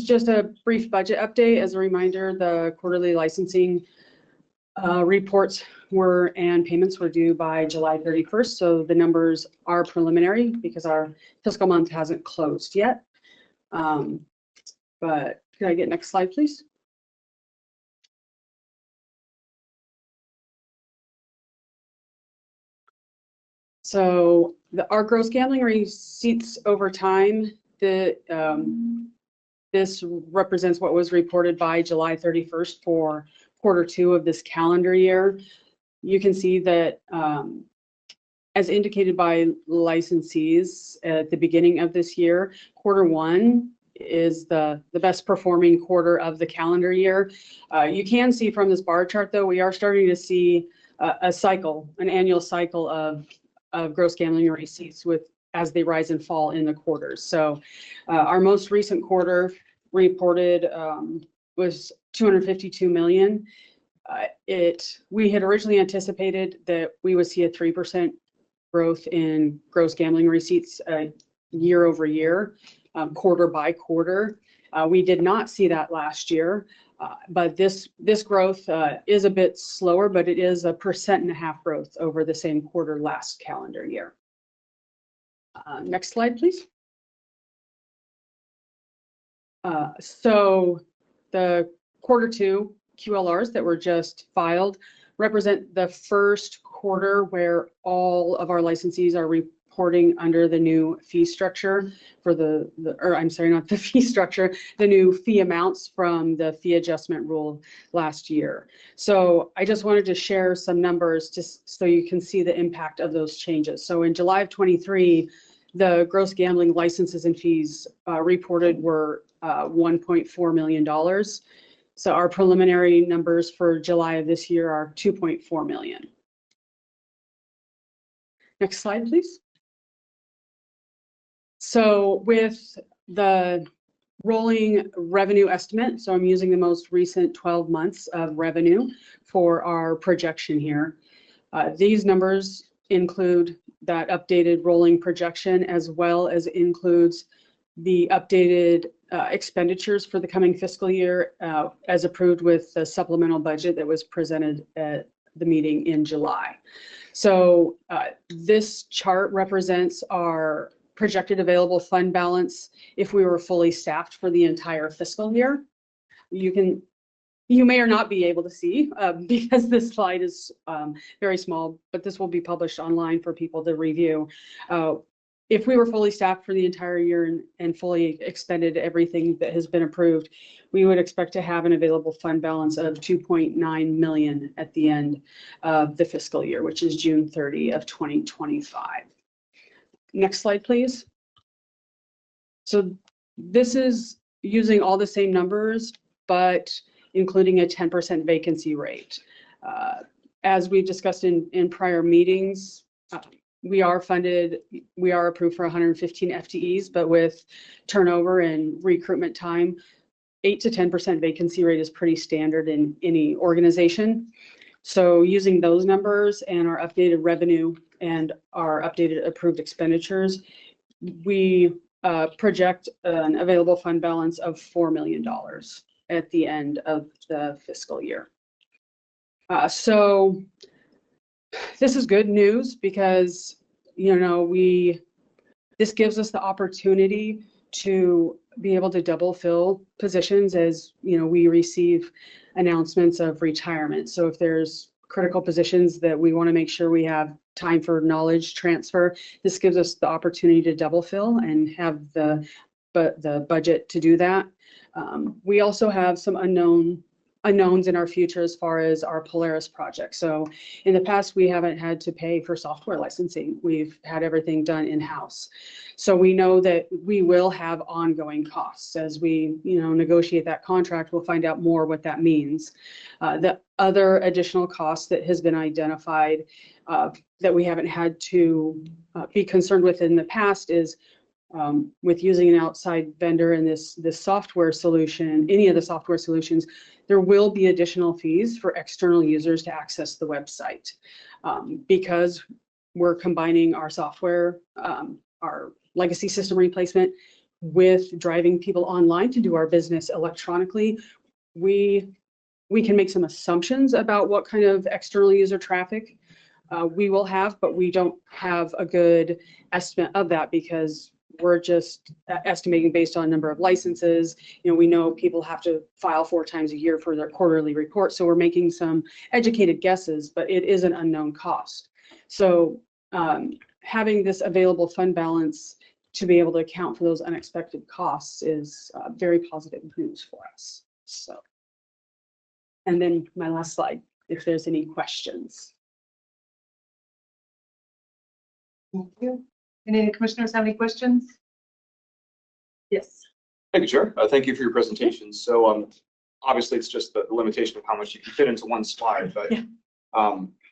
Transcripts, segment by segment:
just a brief budget update. As a reminder, the quarterly licensing reports and payments were due by July 31st. So the numbers are preliminary because our fiscal month hasn't closed yet. But could I get next slide, please? So our gross gambling receipts over time, this represents what was reported by July 31st for Q2 of this calendar year. You can see that as indicated by licensees at the beginning of this year, Q1 is the best performing quarter of the calendar year. You can see from this bar chart, though, we are starting to see an annual cycle of gross gambling receipts as they rise and fall in the quarters. So our most recent quarter reported was $252 million. We had originally anticipated that we would see a 3% growth in gross gambling receipts year over year, quarter by quarter. We did not see that last year, but this growth is a bit slower, but it is 1.5% growth over the same quarter last calendar year. Next slide, please. So the Q2 QLRs that were just filed represent the first quarter where all of our licensees are reporting under the new fee structure for the new fee amounts from the fee adjustment rule last year. So I just wanted to share some numbers just so you can see the impact of those changes. So in July of 23, the gross gambling licenses and fees reported were $1.4 million. So our preliminary numbers for July of this year are $2.4 million. Next slide, please. So with the rolling revenue estimate, so I'm using the most recent 12 months of revenue for our projection here. These numbers include that updated rolling projection as well as includes the updated expenditures for the coming fiscal year as approved with the supplemental budget that was presented at the meeting in July. So this chart represents our projected available fund balance if we were fully staffed for the entire fiscal year. You may or not be able to see because this slide is very small, but this will be published online for people to review. If we were fully staffed for the entire year and fully expended everything that has been approved, we would expect to have an available fund balance of $2.9 million at the end of the fiscal year, which is June 30 of 2025. Next slide, please. So this is using all the same numbers, but including a 10% vacancy rate. As we discussed in prior meetings, we are approved for 115 FTEs, but with turnover and recruitment time, 8 to 10% vacancy rate is pretty standard in any organization. So using those numbers and our updated revenue and our updated approved expenditures, we project an available fund balance of $4 million at the end of the fiscal year. So this is good news because, this gives us the opportunity to be able to double fill positions as, we receive announcements of retirement. So if there's critical positions that we want to make sure we have time for knowledge transfer, this gives us the opportunity to double fill and have the budget to do that. We also have some unknowns in our future as far as our Polaris project. So in the past, we haven't had to pay for software licensing. We've had everything done in-house. So we know that we will have ongoing costs. As we negotiate that contract, we'll find out more what that means. The other additional costs that has been identified that we haven't had to be concerned with in the past is with using an outside vendor in this software solution, any of the software solutions, there will be additional fees for external users to access the website. Because we're combining our software, our legacy system replacement with driving people online to do our business electronically, we can make some assumptions about what kind of external user traffic we will have, but we don't have a good estimate of that because we're just estimating based on number of licenses. We know people have to file 4 times a year for their quarterly report. So we're making some educated guesses, but it is an unknown cost. So having this available fund balance to be able to account for those unexpected costs is very positive news for us. So, and then my last slide, if there's any questions. Thank you. Any commissioners have any questions? Yes. Thank you, Chair. Thank you for your presentation. So obviously it's just the limitation of how much you can fit into one slide, but Yeah.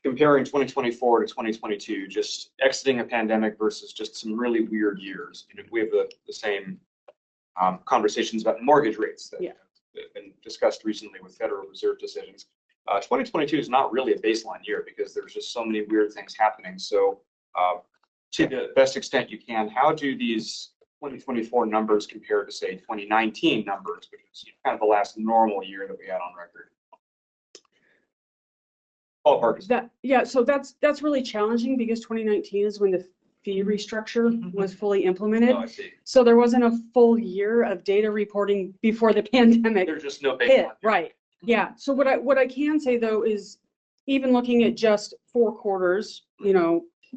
Comparing 2024 to 2022, just exiting a pandemic versus just some really weird years. We have the same conversations about mortgage rates that have been discussed recently with Federal Reserve decisions. 2022 is not really a baseline year because there's just so many weird things happening. So to the best extent you can, how do these 2024 numbers compare to, say, 2019 numbers, which is kind of the last normal year that we had on record? Ballpark. So that's really challenging because 2019 is when the fee restructure was fully implemented. Oh, I see. So there wasn't a full year of data reporting before the pandemic. There's just no hit, baseline. right. Yeah. So what I can say though is even looking at just 4 quarters,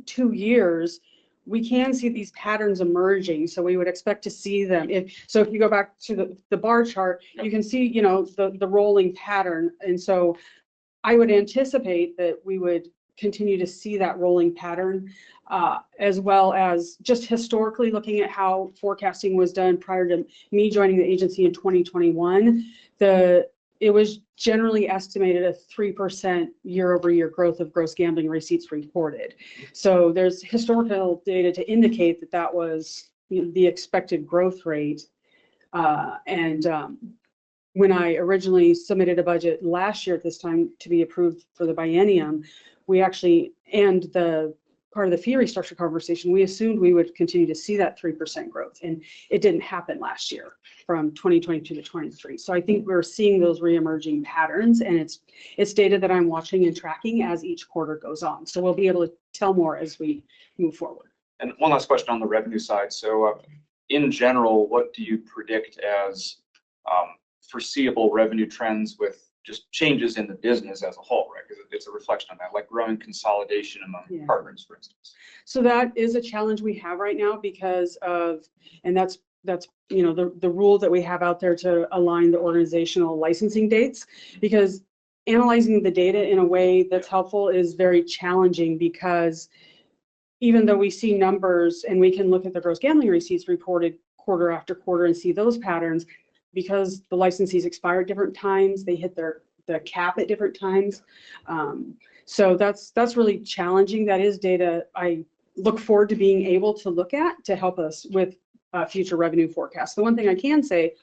2 years, we can see these patterns emerging. So we would expect to see them. If you go back to the bar chart, you can see, the rolling pattern. And so I would anticipate that we would continue to see that rolling pattern, as well as just historically looking at how forecasting was done prior to me joining the agency in 2021. It was generally estimated a 3% year-over-year growth of gross gambling receipts reported. So there's historical data to indicate that that was the expected growth rate. When I originally submitted a budget last year at this time to be approved for the biennium, we actually, and the part of the fee restructure conversation, we assumed we would continue to see that 3% growth. And it didn't happen last year from 2022 to 23. So I think we're seeing those reemerging patterns, and it's data that I'm watching and tracking as each quarter goes on. So we'll be able to tell more as we move forward. And one last question on the revenue side. So in general, what do you predict as foreseeable revenue trends with just changes in the business as a whole, right? Because it's a reflection on that, like growing consolidation among partners, for instance. So that is a challenge we have right now because of, and that's the rule that we have out there to align the organizational licensing dates, because analyzing the data in a way that's helpful is very challenging because even though we see numbers and we can look at the gross gambling receipts reported quarter after quarter and see those patterns, because the licensees expire at different times, they hit the cap at different times. So that's really challenging. That is data I look forward to being able to look at to help us with future revenue forecasts. The one thing I can say,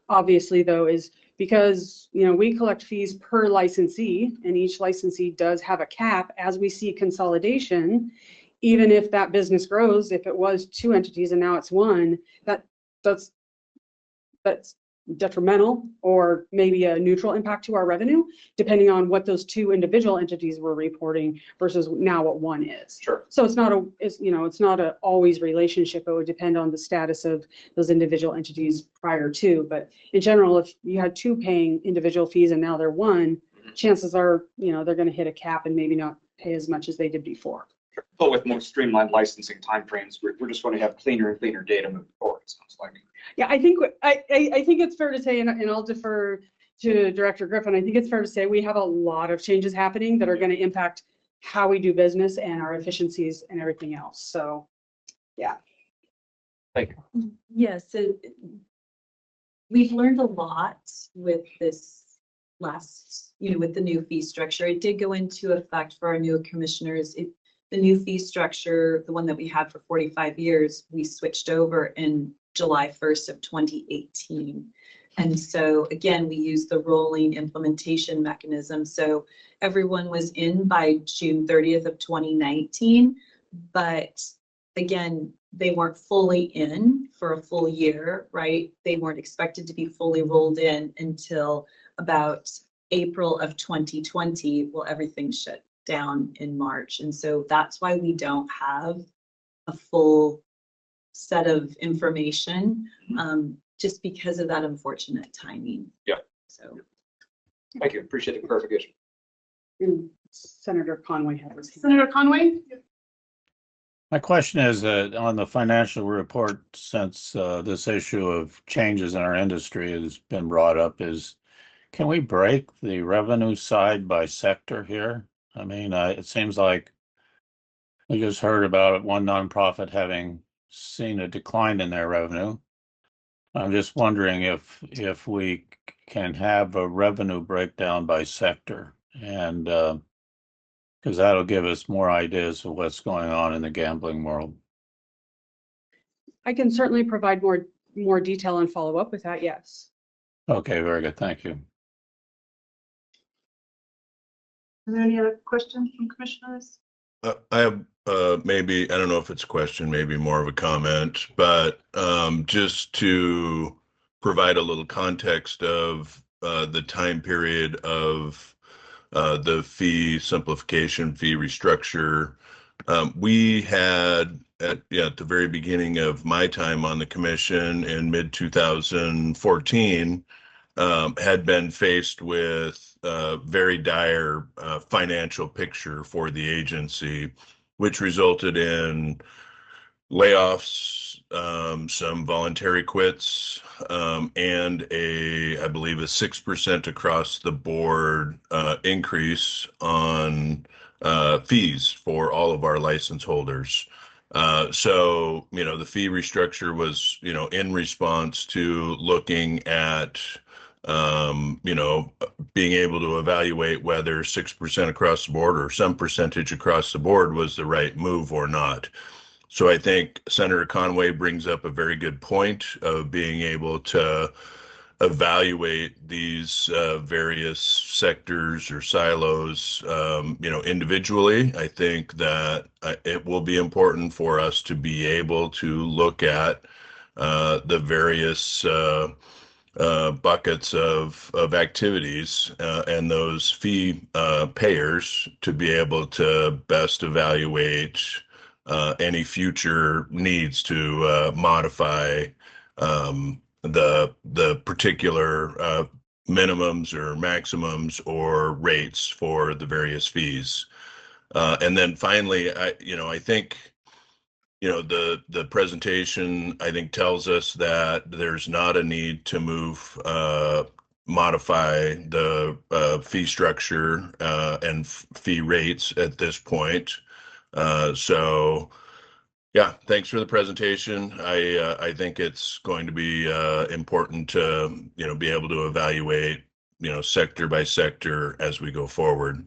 obviously, though, is because we collect fees per licensee, and each licensee does have a cap. As we see consolidation, even if that business grows, if it was 2 entities and now it's 1, that's detrimental or maybe a neutral impact to our revenue, depending on what those 2 individual entities were reporting versus now what 1 is. Sure. So it's not a always relationship. It would depend on the status of those individual entities prior to. But in general, if you had 2 paying individual fees and now they're 1, chances are they're going to hit a cap and maybe not pay as much as they did before. Sure. But with more streamlined licensing timeframes, we're just going to have cleaner and cleaner data moving forward, it sounds like. Yeah, I think it's fair to say, and I'll defer to Director Griffin, I think it's fair to say we have a lot of changes happening that are going to impact how we do business and our efficiencies and everything else. So, yeah. Thank you. Yes, so we've learned a lot with this last, with the new fee structure. It did go into effect for our new commissioners. The new fee structure, the one that we had for 45 years, we switched over in July 1st of 2018. And so again, we used the rolling implementation mechanism. So everyone was in by June 30th of 2019, but again, they weren't fully in for a full year, right? They weren't expected to be fully rolled in until about April of 2020. Well, everything shut down in March. And so that's why we don't have a full set of information, just because of that unfortunate timing. Yeah. So. Thank you. Appreciate the clarification. And Senator Conway had his hand. Senator Conway? My question is on the financial report, since this issue of changes in our industry has been brought up, can we break the revenue side by sector here? I mean, it seems like we just heard about one nonprofit having seen a decline in their revenue. I'm just wondering if we can have a revenue breakdown by sector, and because that'll give us more ideas of what's going on in the gambling world. I can certainly provide more detail and follow up with that, yes. Okay, very good. Thank you. Are there any other questions from commissioners? I have maybe, I don't know if it's a question, maybe more of a comment, but just to provide a little context of the time period of the fee simplification, fee restructure. We had at the very beginning of my time on the commission in mid 2014, had been faced with a very dire financial picture for the agency, which resulted in layoffs, some voluntary quits, and I believe a 6% across the board increase on fees for all of our license holders. So, the fee restructure was, in response to looking at, being able to evaluate whether 6% across the board or some percentage across the board was the right move or not. So I think Senator Conway brings up a very good point of being able to evaluate these various sectors or silos, individually. I think that it will be important for us to be able to look at the various buckets of activities and those fee payers to be able to best evaluate any future needs to modify the particular minimums or maximums or rates for the various fees. And then finally, I think, the presentation, I think, tells us that there's not a need to modify the fee structure and fee rates at this point. So yeah, thanks for the presentation. I think it's going to be important to, be able to evaluate, sector by sector as we go forward.